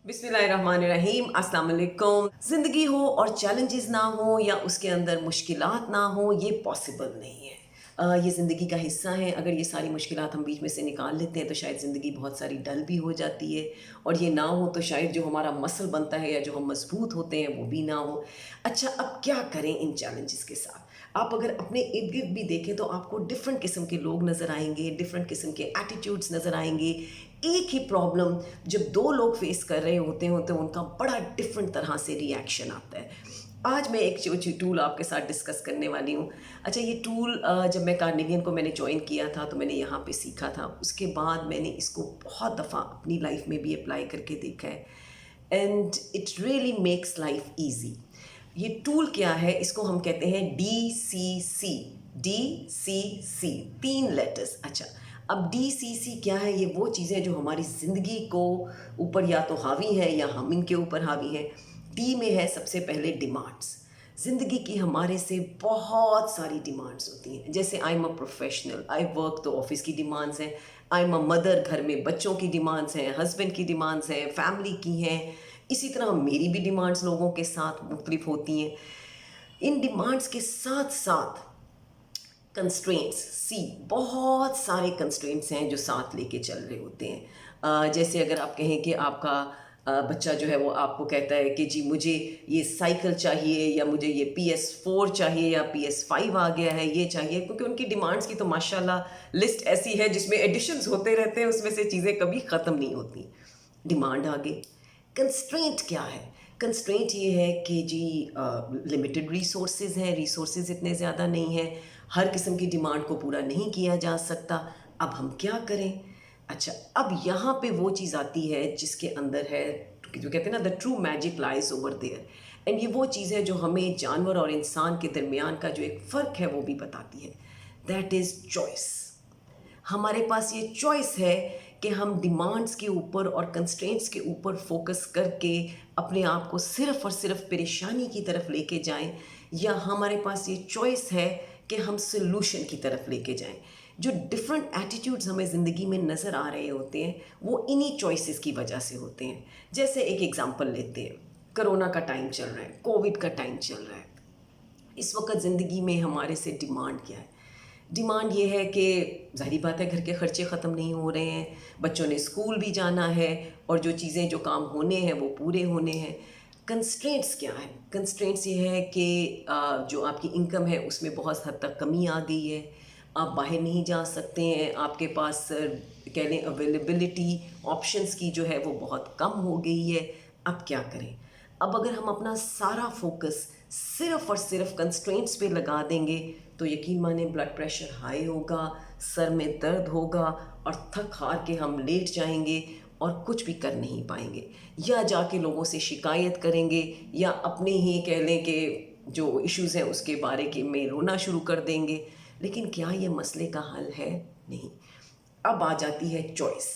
बिस्मिल्लाहिर्रहमानिर्रहीम, अस्सलाम वालेकुम। ज़िंदगी हो और चैलेंजेस ना हो या उसके अंदर मुश्किलात ना हो, ये पॉसिबल नहीं है। ये ज़िंदगी का हिस्सा है। अगर ये सारी मुश्किलात हम बीच में से निकाल लेते हैं तो शायद ज़िंदगी बहुत सारी डल भी हो जाती है, और ये ना हो तो शायद जो हमारा मसल बनता है या जो हम मजबूत होते हैं वो भी ना हो। अच्छा, अब क्या करें इन चैलेंजेस के साथ? आप अगर अपने इर्द गिर्द भी देखें तो आपको डिफरेंट किस्म के लोग नज़र आएंगे, डिफरेंट किस्म के एटीट्यूड्स नज़र आएंगे। एक ही प्रॉब्लम जब दो लोग फेस कर रहे होते हैं तो उनका बड़ा डिफरेंट तरह से रिएक्शन आता है। आज मैं एक जो टूल आपके साथ डिस्कस करने वाली हूँ। अच्छा, ये टूल जब मैं कार्नेगियन को मैंने ज्वाइन किया था तो मैंने यहाँ पे सीखा था। उसके बाद मैंने इसको बहुत दफ़ा अपनी लाइफ में भी अप्लाई करके देखा है, and it really makes life easy. ये टूल क्या है? इसको हम कहते हैं DCC। DCC, 3 letters. अच्छा, अब DCC क्या है? ये वो चीज़ें जो हमारी ज़िंदगी को ऊपर या तो हावी है या हम इनके ऊपर हावी हैं। D में है सबसे पहले डिमांड्स। ज़िंदगी की हमारे से बहुत सारी डिमांड्स होती हैं। जैसे I am a professional, I work, तो ऑफिस की डिमांड्स हैं। आई एम अ मदर, घर में बच्चों की डिमांड्स हैं, हस्बैंड की डिमांड्स हैं, फैमिली की हैं। इसी तरह मेरी भी डिमांड्स लोगों के साथ मुख्तलिफ होती हैं। इन डिमांड्स के साथ साथ कंस्ट्रेंट्स, सी, बहुत सारे कंस्ट्रेंट्स हैं जो साथ लेके चल रहे होते हैं। जैसे अगर आप कहें कि आपका बच्चा जो है वो आपको कहता है कि जी मुझे ये साइकिल चाहिए, या मुझे ये PS4 चाहिए, या PS5 आ गया है ये चाहिए, क्योंकि उनकी डिमांड्स की तो माशाल्लाह लिस्ट ऐसी है जिसमें एडिशंस होते रहते हैं, उसमें से चीज़ें कभी ख़त्म नहीं होती। डिमांड आ गई। कंस्ट्रेंट क्या है? कंस्ट्रेंट ये है कि जी लिमिटेड रिसोर्सेज हैं, रिसोर्सेज इतने ज़्यादा नहीं हैं, हर किस्म की डिमांड को पूरा नहीं किया जा सकता। अब हम क्या करें? अच्छा, अब यहाँ पे वो चीज़ आती है जिसके अंदर है, जो कहते हैं ना, the true magic lies over there. And ये वो चीज़ है जो हमें जानवर और इंसान के दरमियान का जो एक फ़र्क है वो भी बताती है। That is choice. हमारे पास ये चॉइस है कि हम डिमांड्स के ऊपर और कंस्ट्रेंट्स के ऊपर फोकस करके अपने आप को सिर्फ़ और सिर्फ परेशानी की तरफ लेके जाएं, या हमारे पास ये चॉइस है कि हम सोल्यूशन की तरफ लेके जाएं। जो डिफरेंट एटीट्यूड्स हमें ज़िंदगी में नज़र आ रहे होते हैं वो इन्हीं चॉइसेस की वजह से होते हैं। जैसे एक एग्ज़ाम्पल लेते हैं, कोरोना का टाइम चल रहा है, कोविड का टाइम चल रहा है। इस वक्त ज़िंदगी में हमारे से डिमांड क्या है? डिमांड ये है कि ज़ाहिर बात है घर के ख़र्चे ख़त्म नहीं हो रहे हैं, बच्चों ने स्कूल भी जाना है, और जो चीज़ें जो काम होने हैं वो पूरे होने हैं। कंस्ट्रेंट्स क्या है? कंस्ट्रेंट्स ये है कि जो आपकी इनकम है उसमें बहुत हद तक कमी आ गई है, आप बाहर नहीं जा सकते हैं, आपके पास कह लें अवेलेबिलिटी ऑप्शंस की जो है वो बहुत कम हो गई है। अब क्या करें? अब अगर हम अपना सारा फोकस सिर्फ़ और सिर्फ कंस्ट्रेंट्स पे लगा देंगे तो यकीन माने ब्लड प्रेशर हाई होगा, सर में दर्द होगा, और थक हार के हम लेट जाएंगे और कुछ भी कर नहीं पाएंगे, या जाके लोगों से शिकायत करेंगे, या अपने ही कह लें कि जो इश्यूज़ हैं उसके बारे के में रोना शुरू कर देंगे। लेकिन क्या ये मसले का हल है? नहीं। अब आ जाती है चॉइस।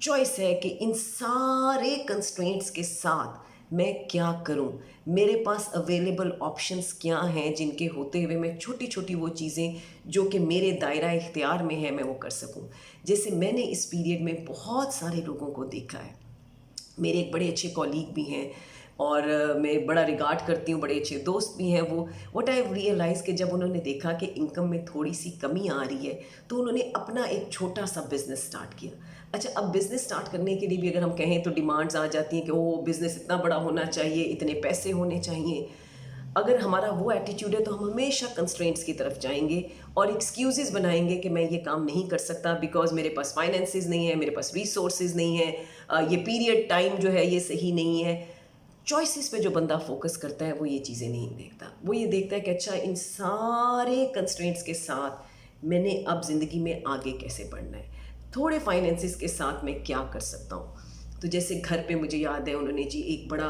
चॉइस है कि इन सारे कंस्ट्रेंट्स के साथ मैं क्या करूं, मेरे पास अवेलेबल ऑप्शंस क्या हैं जिनके होते हुए मैं छोटी छोटी वो चीज़ें जो कि मेरे दायरा इख्तियार में है मैं वो कर सकूं। जैसे मैंने इस पीरियड में बहुत सारे लोगों को देखा है। मेरे एक बड़े अच्छे कॉलीग भी हैं, और मैं बड़ा रिगार्ड करती हूँ, बड़े अच्छे दोस्त भी हैं वो। व्हाट आई रियलाइज़ कि जब उन्होंने देखा कि इनकम में थोड़ी सी कमी आ रही है तो उन्होंने अपना एक छोटा सा बिज़नेस स्टार्ट किया। अच्छा, अब बिज़नेस स्टार्ट करने के लिए भी अगर हम कहें तो डिमांड्स आ जाती हैं कि ओ बिज़नेस इतना बड़ा होना चाहिए, इतने पैसे होने चाहिए। अगर हमारा वो एटीट्यूड है तो हम हमेशा कंस्ट्रेंट्स की तरफ जाएंगे और एक्सक्यूज़ेस बनाएंगे कि मैं ये काम नहीं कर सकता बिकॉज मेरे पास फाइनेंसेस नहीं है, मेरे पास रिसोर्सेज नहीं है, ये पीरियड टाइम जो है ये सही नहीं है। चॉइसेस पे जो बंदा फोकस करता है वो ये चीज़ें नहीं देखता। वो ये देखता है कि अच्छा, इन सारे कंस्ट्रेंट्स के साथ मैंने अब ज़िंदगी में आगे कैसे बढ़ना है, थोड़े फाइनेंसेस के साथ मैं क्या कर सकता हूँ। तो जैसे घर पे मुझे याद है उन्होंने जी एक बड़ा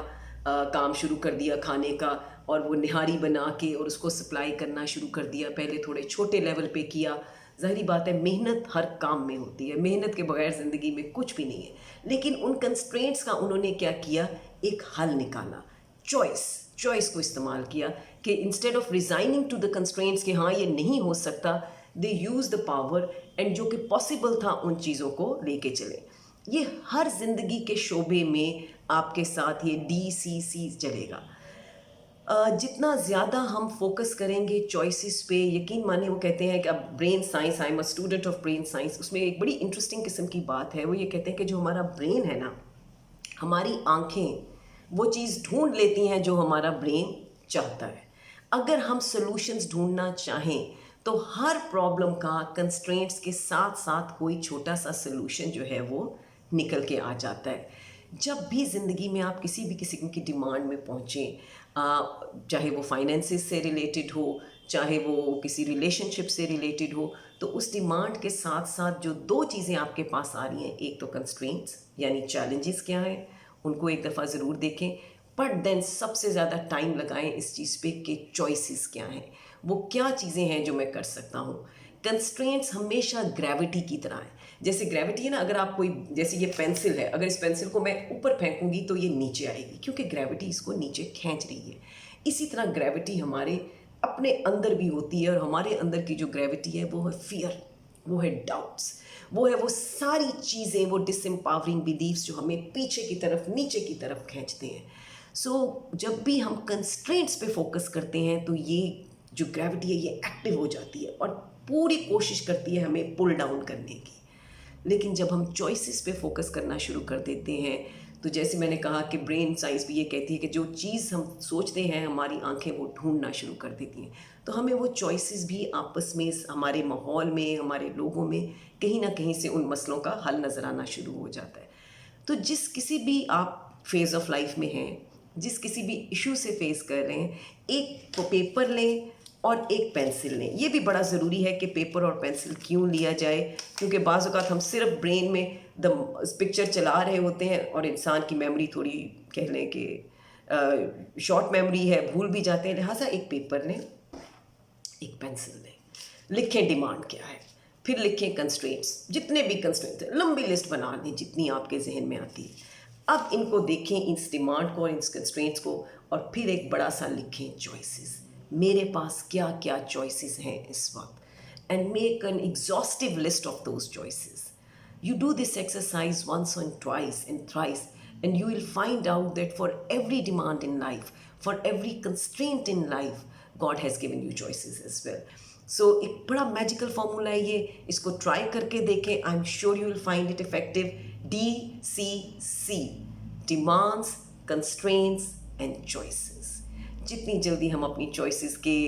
काम शुरू कर दिया खाने का, और वो निहारी बना के और उसको सप्लाई करना शुरू कर दिया। पहले थोड़े छोटे लेवल पे किया। ज़ाहिर बात है मेहनत हर काम में होती है, मेहनत के बगैर ज़िंदगी में कुछ भी नहीं है। लेकिन उन कंस्ट्रेंट्स का उन्होंने क्या किया, एक हल निकाला। चॉइस को इस्तेमाल किया कि instead of resigning to the constraints कि हाँ ये नहीं हो सकता, they use the power, and जो कि पॉसिबल था उन चीज़ों को लेके चले। ये हर ज़िंदगी के शोबे में आपके साथ ये DCC चलेगा। जितना ज़्यादा हम फोकस करेंगे चॉइसेस पे, यकीन मानिए वो कहते हैं कि अब brain science, I am a student of brain science, उसमें एक बड़ी इंटरेस्टिंग किस्म की बात है। वो ये कहते हैं कि जो हमारा ब्रेन है ना, हमारी आंखें वो चीज़ ढूंढ लेती हैं जो हमारा ब्रेन चाहता है। अगर हम सॉल्यूशंस ढूंढना चाहें तो हर प्रॉब्लम का कंस्ट्रेंट्स के साथ साथ कोई छोटा सा सॉल्यूशन जो है वो निकल के आ जाता है। जब भी ज़िंदगी में आप किसी भी किस्म की डिमांड में पहुँचें, चाहे वो फाइनेंसिस से रिलेटेड हो, चाहे वो किसी रिलेशनशिप से रिलेटेड हो, तो उस डिमांड के साथ साथ जो दो चीज़ें आपके पास आ रही हैं, एक तो कंस्ट्रेंट्स यानी चैलेंजेस क्या हैं, उनको एक दफ़ा ज़रूर देखें, बट देन सबसे ज़्यादा टाइम लगाएं इस चीज़ पे कि चॉइसेस क्या हैं, वो क्या चीज़ें हैं जो मैं कर सकता हूँ। कंस्ट्रेंट्स हमेशा ग्रेविटी की तरह है। जैसे ग्रेविटी है ना, अगर आप कोई, जैसे ये पेंसिल है, अगर इस पेंसिल को मैं ऊपर फेंकूंगी तो ये नीचे आएगी क्योंकि ग्रेविटी इसको नीचे खींच रही है। इसी तरह ग्रेविटी हमारे अपने अंदर भी होती है, और हमारे अंदर की जो ग्रेविटी है वो है फियर, वो है डाउट्स, वो है वो सारी चीज़ें, वो डिसएम्पावरिंग बिलीव्स जो हमें पीछे की तरफ, नीचे की तरफ खींचते हैं। जब भी हम कंस्ट्रेंट्स पे फोकस करते हैं तो ये जो ग्रेविटी है ये एक्टिव हो जाती है और पूरी कोशिश करती है हमें पुल डाउन करने की। लेकिन जब हम चॉइसेस पे फोकस करना शुरू कर देते हैं, तो जैसे मैंने कहा कि ब्रेन साइंस भी ये कहती है कि जो चीज़ हम सोचते हैं हमारी आंखें वो ढूंढना शुरू कर देती हैं। तो हमें वो चॉइसेस भी आपस में, हमारे माहौल में, हमारे लोगों में कहीं ना कहीं से उन मसलों का हल नज़र आना शुरू हो जाता है। तो जिस किसी भी आप फेज़ ऑफ लाइफ में हैं, जिस किसी भी इशू से फेस कर रहे हैं, एक तो पेपर लें और एक पेंसिल लें। ये भी बड़ा ज़रूरी है कि पेपर और पेंसिल क्यों लिया जाए, क्योंकि बाज़ औक़ात हम सिर्फ ब्रेन में पिक्चर चला रहे होते हैं और इंसान की मेमोरी थोड़ी, कह लें कि शॉर्ट मेमोरी है, भूल भी जाते हैं। लिहाजा एक पेपर लें, एक पेंसिल लें, लिखें डिमांड क्या है, फिर लिखें कंस्ट्रेंट्स, जितने भी कंस्ट्रेंट्स हैं, लंबी लिस्ट बना लें जितनी आपके जहन में आती है। अब इनको देखें, इस डिमांड को और इस कंस्ट्रेंट्स को, और फिर एक बड़ा सा लिखें चॉइसेस, मेरे पास क्या क्या चॉइसेस हैं इस वक्त, and make an exhaustive list of those choices. You do this exercise once and twice and thrice, and you will find out that for every demand in life, for every constraint in life, God has given you choices as well. So एक बड़ा magical formula है ये, इसको try करके देखें. I am sure you will find it effective. DCC, demands, constraints and choices. जितनी जल्दी हम अपनी चॉइसेस के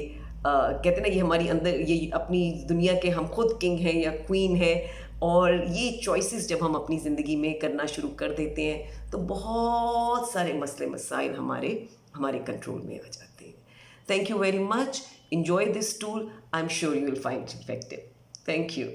कहते हैं ना, ये हमारी अंदर, ये अपनी दुनिया के हम खुद किंग हैं या क्वीन हैं, और ये चॉइसेस जब हम अपनी ज़िंदगी में करना शुरू कर देते हैं तो बहुत सारे मसले मसाइल हमारे कंट्रोल में आ जाते हैं. Thank you very much. Enjoy this tool. I'm sure you will find it effective. Thank you.